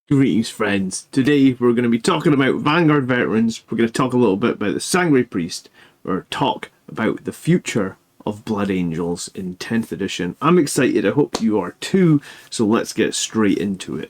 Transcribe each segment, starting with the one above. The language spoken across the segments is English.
Greetings, friends. Today we're going to be talking about Vanguard Veterans. We're going to talk a little bit about the Sanguinary Priest. We're going to talk about the future of Blood Angels in 10th edition. I'm excited. I hope you are too. So let's get straight into it.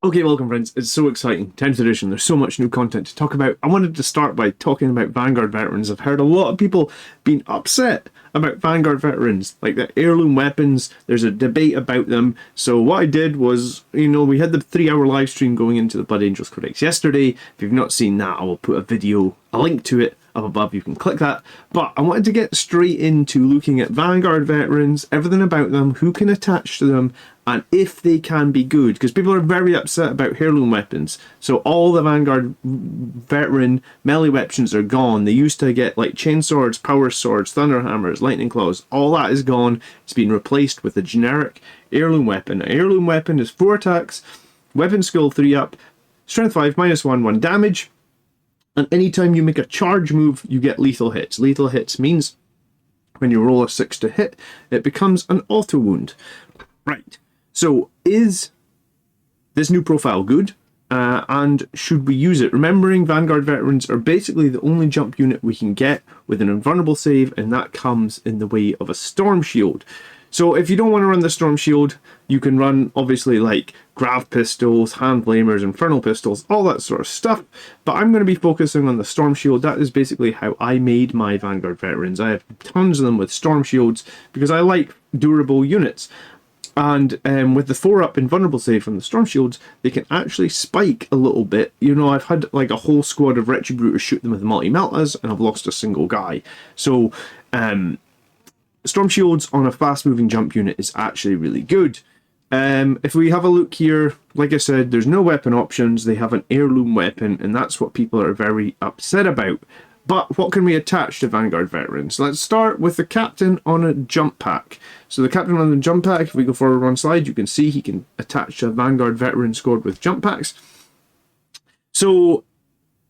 Okay, welcome friends. It's so exciting. 10th edition. There's so much new content to talk about. I wanted to start by talking about Vanguard Veterans. I've heard a lot of people being upset about Vanguard Veterans, like the heirloom weapons. There's a debate about them. So what I did was, we had the 3-hour live stream going into the Blood Angels Codex yesterday. If you've not seen that, I will put a link to it up above. You can click that. But I wanted to get straight into looking at Vanguard Veterans, everything about them, who can attach to them, and if they can be good, because people are very upset about heirloom weapons. So all the Vanguard veteran melee weapons are gone. They used to get like chainswords, power swords, thunder hammers, lightning claws. All that is gone. It's been replaced with a generic heirloom weapon. An heirloom weapon is 4 attacks, weapon skill 3 up, strength 5, -1, 1 damage. And anytime you make a charge move, you get lethal hits. Lethal hits means when you roll a 6 to hit, it becomes an auto wound. Right. So is this new profile good? And should we use it? Remembering Vanguard Veterans are basically the only jump unit we can get with an invulnerable save, and that comes in the way of a Storm Shield. So if you don't want to run the Storm Shield, you can run obviously like Grav Pistols, Hand Flamers, Infernal Pistols, all that sort of stuff. But I'm going to be focusing on the Storm Shield. That is basically how I made my Vanguard Veterans. I have tons of them with Storm Shields because I like durable units. And with the 4-up invulnerable save from the Storm Shields, they can actually spike a little bit. I've had like a whole squad of Retribrutors shoot them with multi-meltas, and I've lost a single guy. So Storm Shields on a fast-moving jump unit is actually really good. If we have a look here, like I said, there's no weapon options. They have an heirloom weapon, and that's what people are very upset about. But what can we attach to Vanguard Veterans? Let's start with the captain on a jump pack. So the captain on the jump pack, if we go forward one slide, you can see he can attach to a Vanguard Veteran squad with jump packs. So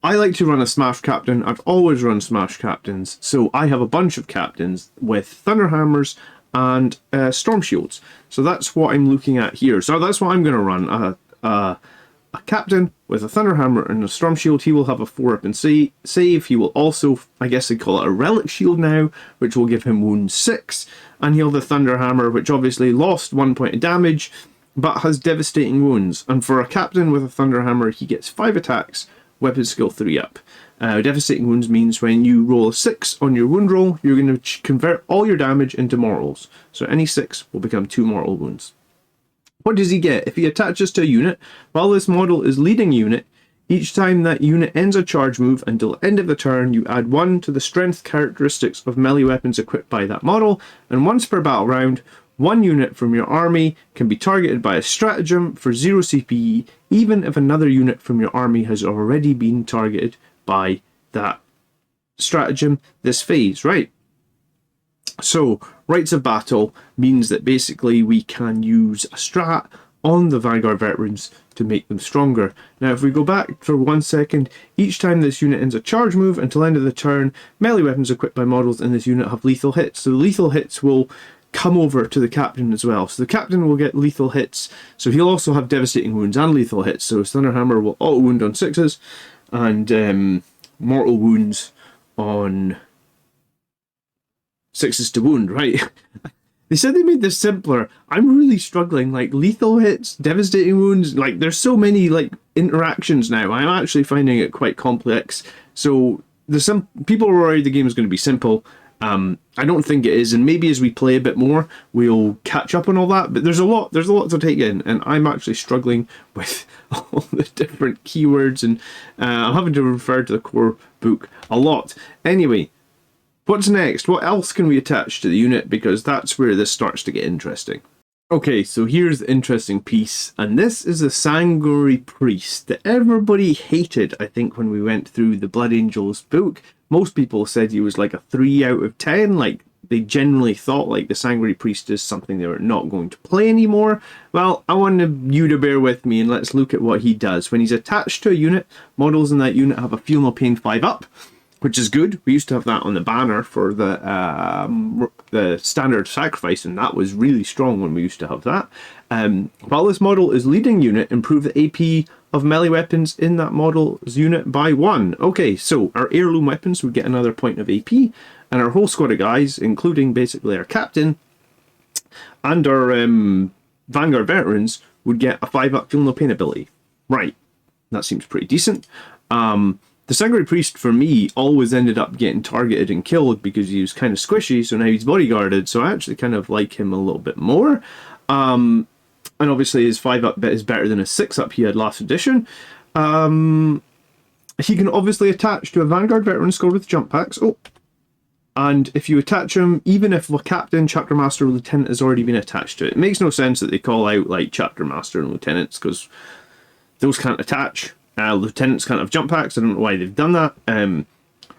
I like to run a Smash Captain. I've always run Smash Captains. So I have a bunch of captains with Thunder Hammers and Storm Shields. So that's what I'm looking at here. So that's what I'm going to run. A captain with a Thunder Hammer and a Storm Shield. He will have a 4-up and save. He will also, I guess they call it a Relic Shield now, which will give him wound 6. And he'll have the Thunder Hammer, which obviously lost 1 point of damage, but has devastating wounds. And for a captain with a Thunder Hammer, he gets 5 attacks, weapon skill 3 up. Devastating wounds means when you roll a 6 on your wound roll, you're going to convert all your damage into mortals. So any 6 will become 2 mortal wounds. What does he get? If he attaches to a unit, while this model is leading unit, each time that unit ends a charge move until the end of the turn, you add 1 to the strength characteristics of melee weapons equipped by that model, and once per battle round, 1 unit from your army can be targeted by a stratagem for 0 CPE, even if another unit from your army has already been targeted by that stratagem this phase, right? So, Rites of Battle means that basically we can use a strat on the Vanguard Veterans to make them stronger. Now, if we go back for 1 second, each time this unit ends a charge move until end of the turn, melee weapons equipped by models in this unit have lethal hits. So the lethal hits will come over to the captain as well. So the captain will get lethal hits. So he'll also have devastating wounds and lethal hits. So his Thunder Hammer will auto wound on 6s and mortal wounds on 6s to wound, right? They said they made this simpler. I'm really struggling. Like lethal hits, devastating wounds. Like there's so many like interactions now. I'm actually finding it quite complex. So some people are worried the game is going to be simple. I don't think it is, and maybe as we play a bit more, we'll catch up on all that. But there's a lot to take in, and I'm actually struggling with all the different keywords, and I'm having to refer to the core book a lot. Anyway. What's next? What else can we attach to the unit? Because that's where this starts to get interesting. Okay, so here's the interesting piece, and this is a Sanguinary Priest that everybody hated, I think, when we went through the Blood Angels book. Most people said he was like a 3 out of 10, like they generally thought like the Sanguinary Priest is something they were not going to play anymore. Well, I want you to bear with me and let's look at what he does. When he's attached to a unit, models in that unit have a Feel No Pain 5 up, which is good. We used to have that on the banner for the the standard sacrifice, and that was really strong when we used to have that. While this model is leading unit, improve the AP of melee weapons in that model's unit by 1. Okay, so our heirloom weapons would get another point of AP, and our whole squad of guys, including basically our captain and our Vanguard Veterans, would get a 5-up Feel No Pain ability. Right, that seems pretty decent. The Sanguinary Priest, for me, always ended up getting targeted and killed because he was kind of squishy, so now he's bodyguarded, so I actually kind of like him a little bit more. And obviously his 5-up bit is better than his 6-up he had last edition. He can obviously attach to a Vanguard Veteran squad with jump packs. Oh, and if you attach him, even if the Captain, Chapter Master, or Lieutenant has already been attached to it, it makes no sense that they call out like Chapter Master and Lieutenants, because those can't attach. Lieutenants can't have jump packs. I don't know why they've done that.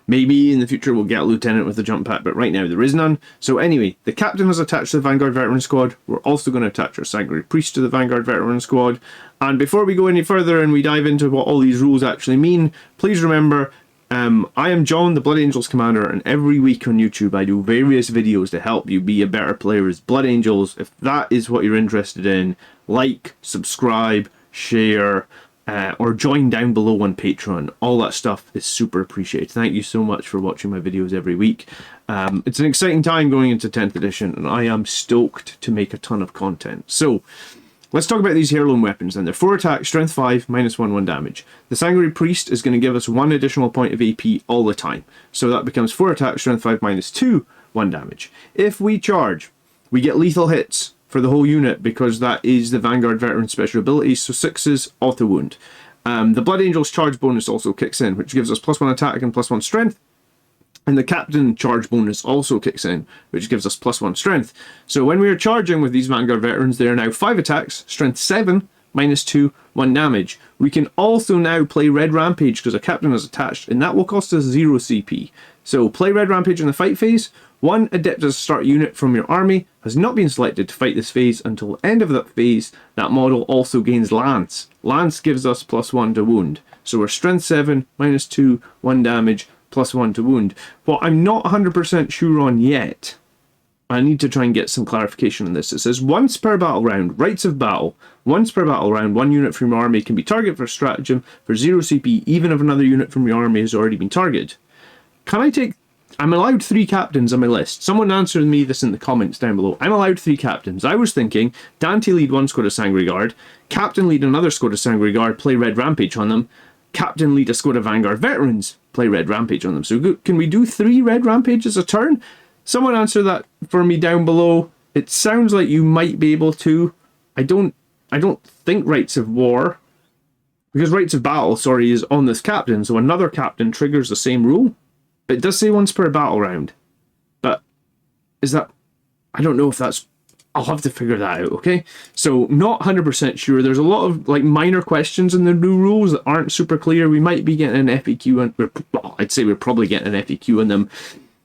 Maybe in the future we'll get a Lieutenant with a jump pack, but right now there is none. So anyway, the Captain is attached to the Vanguard Veteran Squad. We're also going to attach our Sanguinary Priest to the Vanguard Veteran Squad. And before we go any further and we dive into what all these rules actually mean, please remember, I am John, the Blood Angels Commander, and every week on YouTube I do various videos to help you be a better player as Blood Angels. If that is what you're interested in, like, subscribe, share, or join down below on Patreon. All that stuff is super appreciated. Thank you so much for watching my videos every week. It's an exciting time going into 10th edition, and I am stoked to make a ton of content. So, let's talk about these heirloom weapons then. They're 4 attack, strength 5, -1 damage. The Sanguinary Priest is going to give us 1 additional point of AP all the time. So that becomes 4 attack, strength 5, -2, 1 damage. If we charge, we get lethal hits for the whole unit, because that is the Vanguard Veteran special ability, so 6s, auto wound. The Blood Angel's charge bonus also kicks in, which gives us +1 attack and +1 strength. And the Captain charge bonus also kicks in, which gives us +1 strength. So when we are charging with these Vanguard Veterans, they are now 5 attacks, strength 7, -2, 1 damage. We can also now play Red Rampage because a Captain is attached, and that will cost us 0 CP. So play Red Rampage in the fight phase. 1 Adeptus start unit from your army has not been selected to fight this phase until the end of that phase. That model also gains Lance. Lance gives us +1 to wound. So we're strength 7, -2, 1 damage, +1 to wound. What I'm not 100% sure on yet, I need to try and get some clarification on this. It says once per battle round, Rites of Battle. Once per battle round, 1 unit from your army can be targeted for stratagem for 0 CP, even if another unit from your army has already been targeted. Can I take... I'm allowed 3 captains on my list. Someone answered me this in the comments down below. I'm allowed 3 captains. I was thinking Dante lead 1 squad of Sanguinary Guard, Captain lead another squad of Sanguinary Guard, play Red Rampage on them, Captain lead a squad of Vanguard Veterans, play Red Rampage on them. So can we do 3 Red Rampages a turn? Someone answer that for me down below. It sounds like you might be able to. I don't think Rites of War, because Rites of Battle, sorry, is on this captain, so another captain triggers the same rule. It does say once per battle round, but is that... I don't know if that's... I'll have to figure that out, okay? So, not 100% sure. There's a lot of like minor questions in the new rules that aren't super clear. We might be getting an FAQ, and well, I'd say we're probably getting an FAQ on them.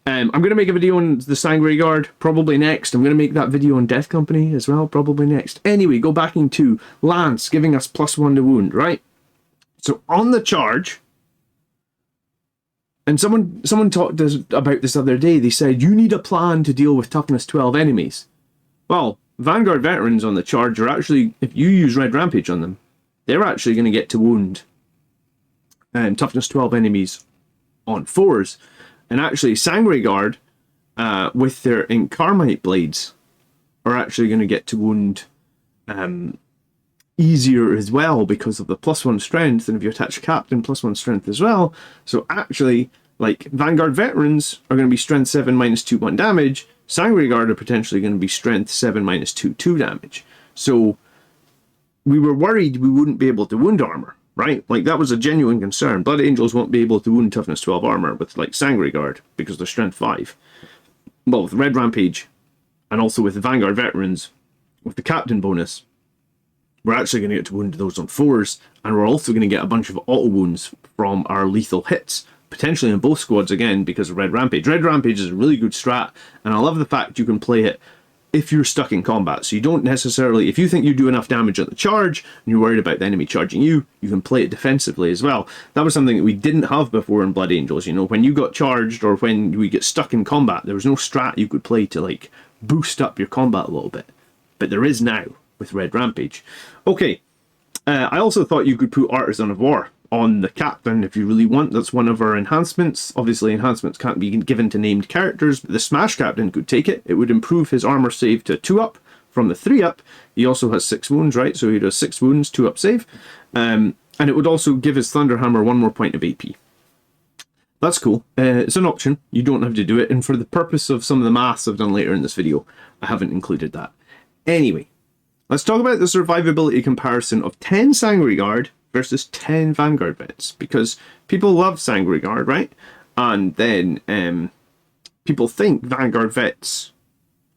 I'm going to make a video on the Sanguinary Guard, probably next. I'm going to make that video on Death Company as well, probably next. Anyway, go back into Lance, giving us +1 to wound, right? So, on the charge... And someone talked about this other day. They said, you need a plan to deal with toughness 12 enemies. Well, Vanguard Veterans on the charge are actually, if you use Red Rampage on them, they're actually going to get to wound toughness 12 enemies on 4s. And actually, Sanguinary Guard, with their Incarmite Blades, are actually going to get to wound easier as well because of the +1 strength, and if you attach a Captain, +1 strength as well. So actually, like, Vanguard Veterans are going to be strength 7, -2, 1 damage. Sanguinary Guard are potentially going to be strength 7, -2, 2 damage. So we were worried we wouldn't be able to wound armor, right? Like, that was a genuine concern. Blood Angels won't be able to wound toughness 12 armor with, like, Sanguinary Guard because they're strength 5. Well, with Red Rampage, and also with the Vanguard Veterans, with the Captain bonus, we're actually going to get to wound those on 4s, and we're also going to get a bunch of auto wounds from our lethal hits, potentially in both squads again because of Red Rampage. Red Rampage is a really good strat, and I love the fact you can play it if you're stuck in combat. So you don't necessarily, if you think you do enough damage at the charge and you're worried about the enemy charging you, you can play it defensively as well. That was something that we didn't have before in Blood Angels. You know, when you got charged or when we get stuck in combat, there was no strat you could play to like boost up your combat a little bit. But there is now with Red Rampage. Okay, I also thought you could put Artisan of War on the captain if you really want. That's one of our enhancements. Obviously enhancements can't be given to named characters, but the Smash Captain could take it. It would improve his armor save to 2-up from the 3-up. He also has 6 wounds, right? So he does 6 wounds, 2-up save. And it would also give his Thunderhammer 1 more point of AP. That's cool. It's an option. You don't have to do it. And for the purpose of some of the maths I've done later in this video, I haven't included that. Anyway, let's talk about the survivability comparison of 10 Sangre Guard versus 10 Vanguard Vets, because people love Sangre Guard, right? And then people think Vanguard Vets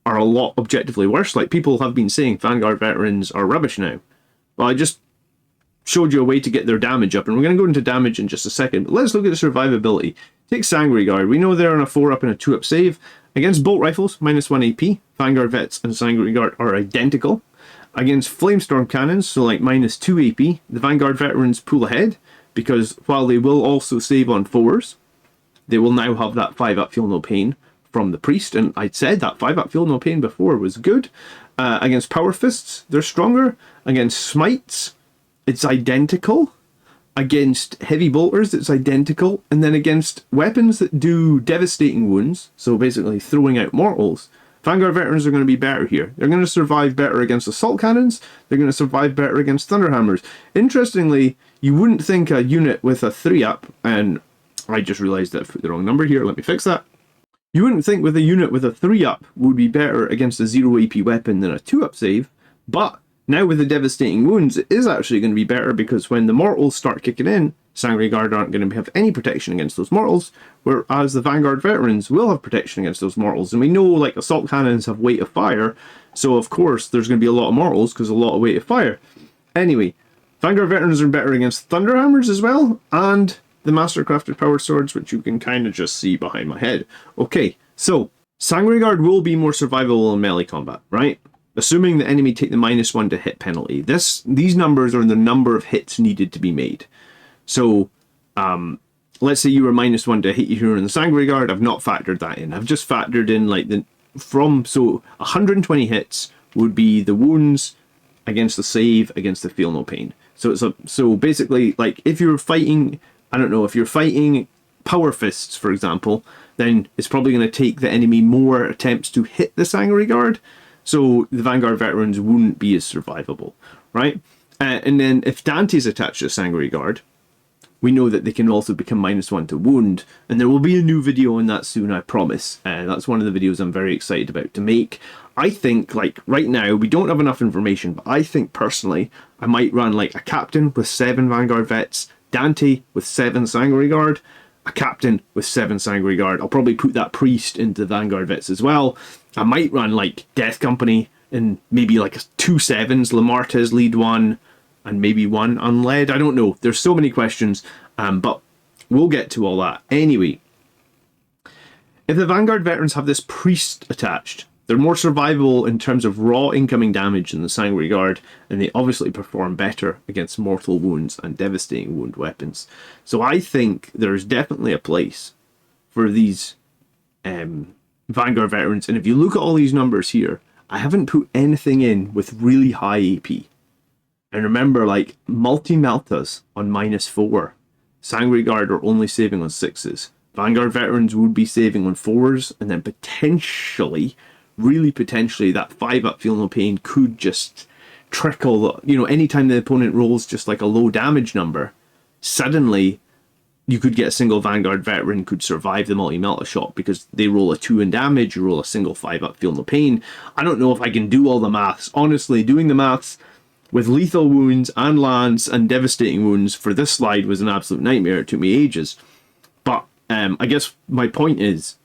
are a lot objectively worse. Like, people have been saying Vanguard Veterans are rubbish now. Well, I just showed you a way to get their damage up, and we're going to go into damage in just a second, but let's look at the survivability. Take Sangre Guard. We know they're on a 4-up and a 2-up save. Against bolt rifles, -1 AP, Vanguard Vets and Sangre Guard are identical. Against Flamestorm Cannons, so like -2 AP, the Vanguard Veterans pull ahead, because while they will also save on 4s, they will now have that 5-up Feel No Pain from the Priest, and I'd said that 5-up Feel No Pain before was good. Against Power Fists, they're stronger. Against Smites, it's identical. Against Heavy Bolters, it's identical. And then against weapons that do devastating wounds, so basically throwing out mortals, Vanguard Veterans are going to be better here. They're going to survive better against Assault Cannons. They're going to survive better against Thunderhammers. Interestingly, you wouldn't think a unit with a 3-up, and I just realised that I put the wrong number here, let me fix that. You wouldn't think with a unit with a 3-up would be better against a 0 AP weapon than a 2-up save, but now with the devastating wounds, it is actually going to be better, because when the mortals start kicking in, Sangre Guard aren't going to have any protection against those mortals, whereas the Vanguard Veterans will have protection against those mortals. And we know, like, Assault Cannons have weight of fire, so of course there's going to be a lot of mortals because a lot of weight of fire. Anyway, Vanguard Veterans are better against Thunderhammers as well, and the Mastercrafted Power Swords, which you can kind of just see behind my head. Okay, so Sangre Guard will be more survivable in melee combat, right? Assuming the enemy take the -1 to hit penalty. These numbers are the number of hits needed to be made. So, let's say you were -1 to hit your hero in the Sangre Guard. I've not factored that in. I've just factored in like so 120 hits would be the wounds against the save against the Feel No Pain. So so basically, like, if you're fighting, I don't know, if you're fighting Power Fists, for example, then it's probably going to take the enemy more attempts to hit the Sangre Guard. So the Vanguard Veterans wouldn't be as survivable, right? And then if Dante's attached to Sangre Guard, we know that they can also become -1 to wound, and there will be a new video on that soon, I promise. That's one of the videos I'm very excited about to make. I think, like, right now, we don't have enough information, but I think personally, I might run like a captain with 7 Vanguard Vets, Dante with 7 Sangre Guard, a captain with 7 Sangre Guard. I'll probably put that priest into the Vanguard Vets as well. I might run like Death Company and maybe like 2 7s, Lamartez lead 1, and maybe 1 unled. I don't know. There's so many questions, but we'll get to all that. Anyway, if the Vanguard Veterans have this priest attached, they're more survivable in terms of raw incoming damage than the Sangre Guard, and they obviously perform better against mortal wounds and devastating wound weapons. So I think there's definitely a place for these Vanguard Veterans, and if you look at all these numbers here, I haven't put anything in with really high AP. And remember, like, multi-meltas on -4. Sangre Guard are only saving on 6s. Vanguard Veterans would be saving on 4s, and then potentially, really potentially, that 5-up Feel No Pain could just trickle. You know, anytime the opponent rolls just like a low damage number, suddenly you could get a single Vanguard Veteran could survive the multi-melta shot because they roll a 2 in damage, you roll a single 5-up Feel No Pain. I don't know if I can do all the maths. Honestly, doing the maths with lethal wounds and lance and devastating wounds for this slide was an absolute nightmare. It took me ages. But I guess my point is,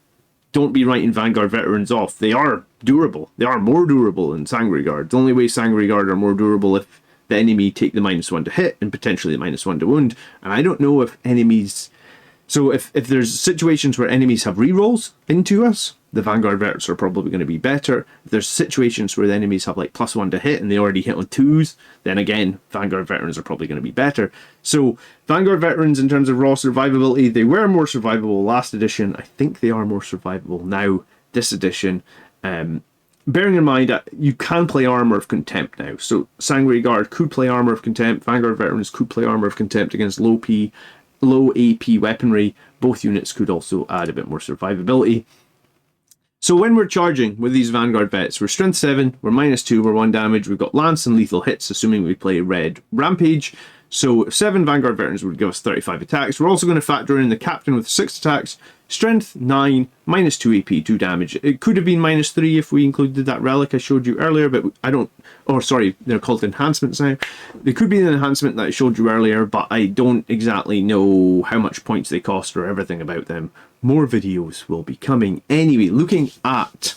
don't be writing Vanguard Veterans off. They are durable. They are more durable than Sangre Guard. The only way Sangre Guard are more durable if the enemy take the -1 to hit and potentially the -1 to wound. And I don't know if enemies... So if there's situations where enemies have rerolls into us, the Vanguard Veterans are probably going to be better. If there's situations where the enemies have like +1 to hit and they already hit on 2s, then again, Vanguard Veterans are probably going to be better. So Vanguard Veterans, in terms of raw survivability, they were more survivable last edition. I think they are more survivable now, this edition. Bearing in mind that you can play Armor of Contempt now. So Sanguinary Guard could play Armor of Contempt. Vanguard Veterans could play Armor of Contempt against low AP weaponry. Both units could also add a bit more survivability. So when we're charging with these Vanguard Vets, we're Strength 7, we're -2, we're 1 damage, we've got Lance and Lethal Hits, assuming we play Red Rampage. So 7 Vanguard Veterans would give us 35 attacks. We're also going to factor in the Captain with 6 attacks, Strength 9, -2 AP, 2 damage. It could have been -3 if we included that relic I showed you earlier, but I don't... Or sorry, they're called enhancements now. They could be an enhancement that I showed you earlier, but I don't exactly know how much points they cost or everything about them. More videos will be coming. Anyway, looking at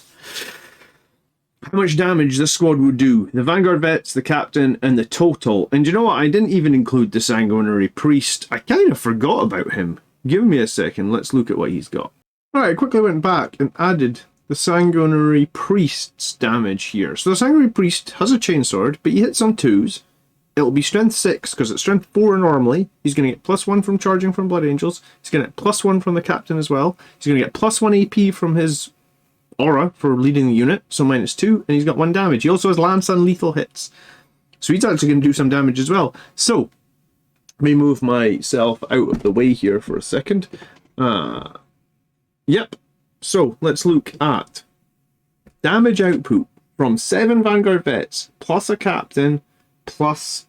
how much damage this squad would do. The Vanguard Vets, the Captain, and the total. And you know what? I didn't even include the Sanguinary Priest. I kind of forgot about him. Give me a second. Let's look at what he's got. Alright, I quickly went back and added the Sanguinary Priest's damage here. So the Sanguinary Priest has a chainsword, but he hits on 2s. It'll be Strength 6, because it's Strength 4 normally. He's going to get +1 from charging from Blood Angels. He's going to get +1 from the Captain as well. He's going to get +1 AP from his aura for leading the unit, so -2, and he's got 1 damage. He also has Lance and Lethal Hits. So he's actually going to do some damage as well. So, let me move myself out of the way here for a second. Yep. So, let's look at damage output from 7 Vanguard Vets, plus a Captain, plus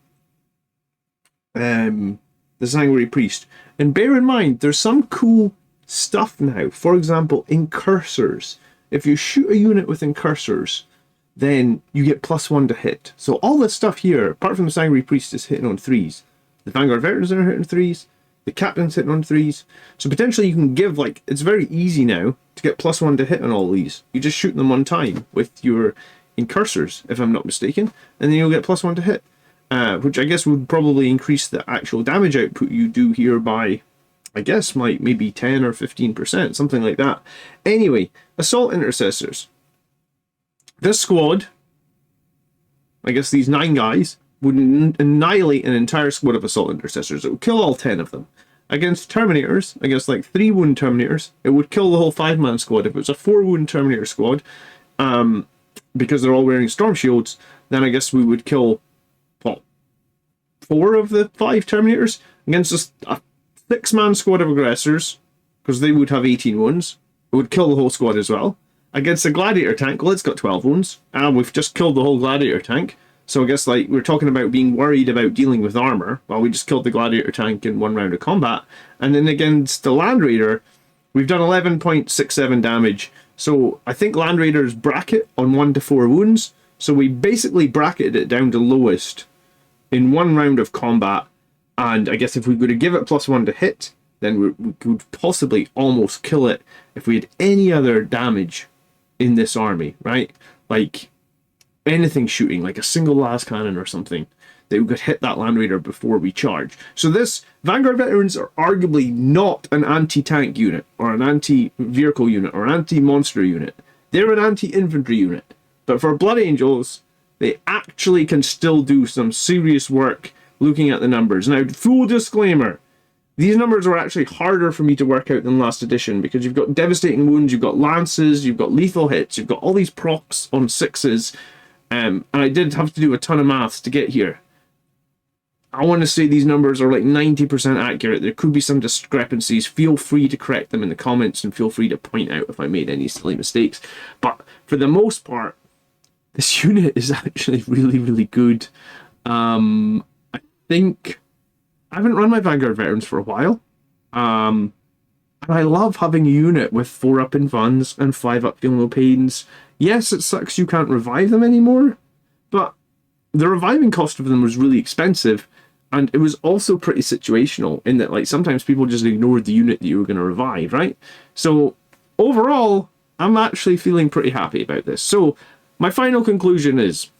the Sanguinary Priest. And bear in mind, there's some cool stuff now. For example, incursors. If you shoot a unit with incursors, then you get +1 to hit. So all this stuff here, apart from the Sanguinary Priest, is hitting on 3s. The Vanguard Veterans are hitting 3s. The Captain's hitting on 3s. So potentially you can give, like, it's very easy now to get +1 to hit on all these. You just shoot them one time with your incursors, if I'm not mistaken, and then you'll get +1 to hit, which I guess would probably increase the actual damage output you do here by, I guess, like maybe 10 or 15%, something like that. Anyway, Assault Intercessors. This squad, I guess these 9 guys, would annihilate an entire squad of Assault Intercessors. It would kill all 10 of them. Against Terminators, against like 3 wound Terminators, it would kill the whole 5-man squad. If it was a 4 wound Terminator squad, because they're all wearing storm shields, then I guess we would kill, what, 4 of the 5 Terminators against a 6-man squad of aggressors, because they would have 18 wounds. It would kill the whole squad as well. Against a Gladiator tank, well, it's got 12 wounds, and we've just killed the whole Gladiator tank. So I guess, like, we're talking about being worried about dealing with armor. Well, we just killed the Gladiator tank in 1 round of combat. And then against the Land Raider, we've done 11.67 damage. So I think Land Raider's bracket on 1 to 4 wounds. So we basically bracketed it down to lowest in 1 round of combat. And I guess if we were to give it +1 to hit, then we could possibly almost kill it if we had any other damage in this army, right? Like anything shooting, like a single las cannon or something, that we could hit that Land Raider before we charge. So this Vanguard Veterans are arguably not an anti-tank unit, or an anti-vehicle unit, or an anti-monster unit. They're an anti-infantry unit. But for Blood Angels, they actually can still do some serious work looking at the numbers. Now, full disclaimer, these numbers are actually harder for me to work out than last edition, because you've got devastating wounds, you've got lances, you've got lethal hits, you've got all these procs on 6s, and I did have to do a ton of maths to get here. I want to say these numbers are like 90% accurate. There could be some discrepancies. Feel free to correct them in the comments, and feel free to point out if I made any silly mistakes. But for the most part, this unit is actually really, really good. I think I haven't run my Vanguard Veterans for a while. And I love having a unit with 4 up in funds and 5 up feel no pains. Yes, it sucks you can't revive them anymore, but the reviving cost of them was really expensive, and it was also pretty situational in that, like, sometimes people just ignored the unit that you were going to revive, right? So overall, I'm actually feeling pretty happy about this. So my final conclusion is,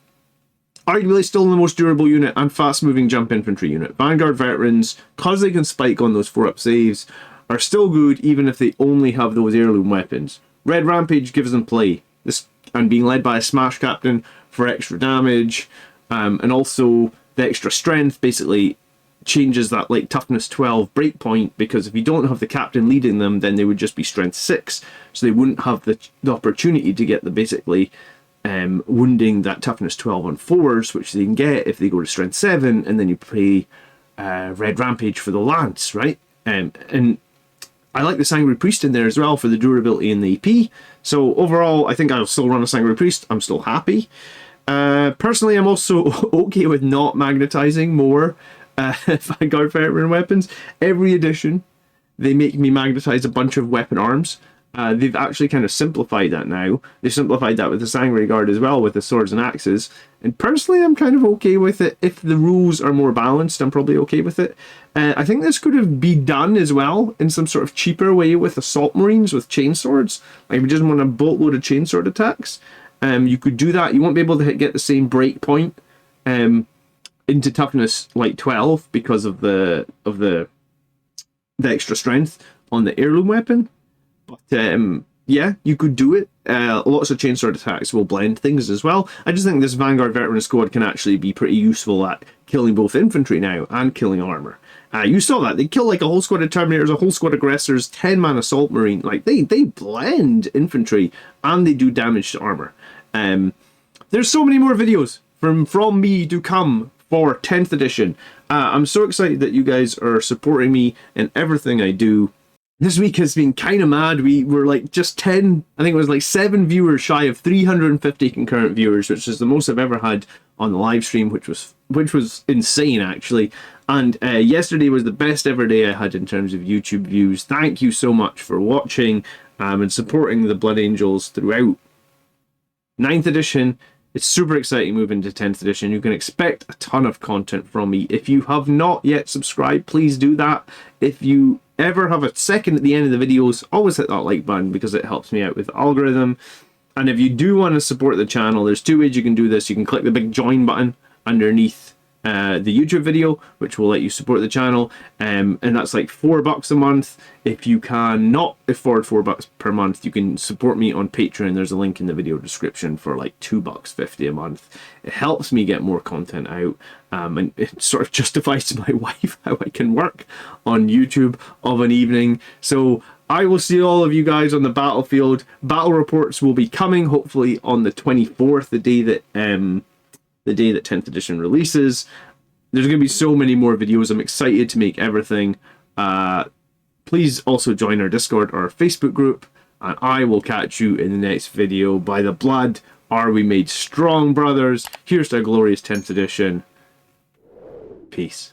arguably still the most durable unit and fast-moving jump infantry unit. Vanguard Veterans, because they can spike on those 4-up saves, are still good even if they only have those heirloom weapons. Red Rampage gives them play. This and being led by a Smash Captain for extra damage, and also the extra strength basically changes that like toughness 12 breakpoint, because if you don't have the captain leading them, then they would just be strength 6, so they wouldn't have the opportunity to get the basically wounding that toughness 12 on 4s, which they can get if they go to strength 7, and then you play Red Rampage for the lance, right? And I like the Sanguinary Priest in there as well for the durability and the AP. So overall, I think I'll still run a Sanguinary Priest. I'm still happy. Personally, I'm also okay with not magnetizing more Vanguard Veteran weapons. Every edition, they make me magnetize a bunch of weapon arms. They've actually kind of simplified that now. They've simplified that with the Sanguinary Guard as well, with the swords and axes. And personally, I'm kind of okay with it. If the rules are more balanced, I'm probably okay with it. I think this could have been done as well in some sort of cheaper way with Assault Marines with chainswords. Like if you just want a boatload of chainsword attacks, you could do that. You won't be able to get the same break point into toughness like 12 because of the extra strength on the Heirloom weapon. But yeah, you could do it. Lots of chainsword attacks will blend things as well. I just think this Vanguard Veteran squad can actually be pretty useful at killing both infantry now and killing armor. You saw that. They kill like a whole squad of Terminators, a whole squad of Aggressors, 10-man Assault Marine. Like they blend infantry and they do damage to armor. There's so many more videos from me to come for 10th edition. I'm so excited that you guys are supporting me in everything I do. This week has been kind of mad. We were like just 10, I think it was like 7 viewers shy of 350 concurrent viewers, which is the most I've ever had on the live stream, which was insane actually. And yesterday was the best ever day I had in terms of YouTube views. Thank you so much for watching and supporting the Blood Angels throughout. 9th edition, it's super exciting moving to 10th edition. You can expect a ton of content from me. If you have not yet subscribed, please do that. If you ever have a second at the end of the videos, always hit that like button because it helps me out with the algorithm. And if you do want to support the channel, there's 2 ways you can do this. You can click the big join button underneath the YouTube video, which will let you support the channel, and that's like $4 a month. If you cannot afford $4 per month, you can support me on Patreon. There's a link in the video description for like $2.50 a month. It helps me get more content out, and it sort of justifies to my wife how I can work on YouTube of an evening. So I will see all of you guys on the battlefield. Battle reports will be coming hopefully on the 24th, the day that 10th edition releases. There's going to be so many more videos. I'm excited to make everything. Please also join our Discord or our Facebook group, and I will catch you in the next video. By the blood are we made strong, brothers. Here's to a glorious 10th edition. Peace.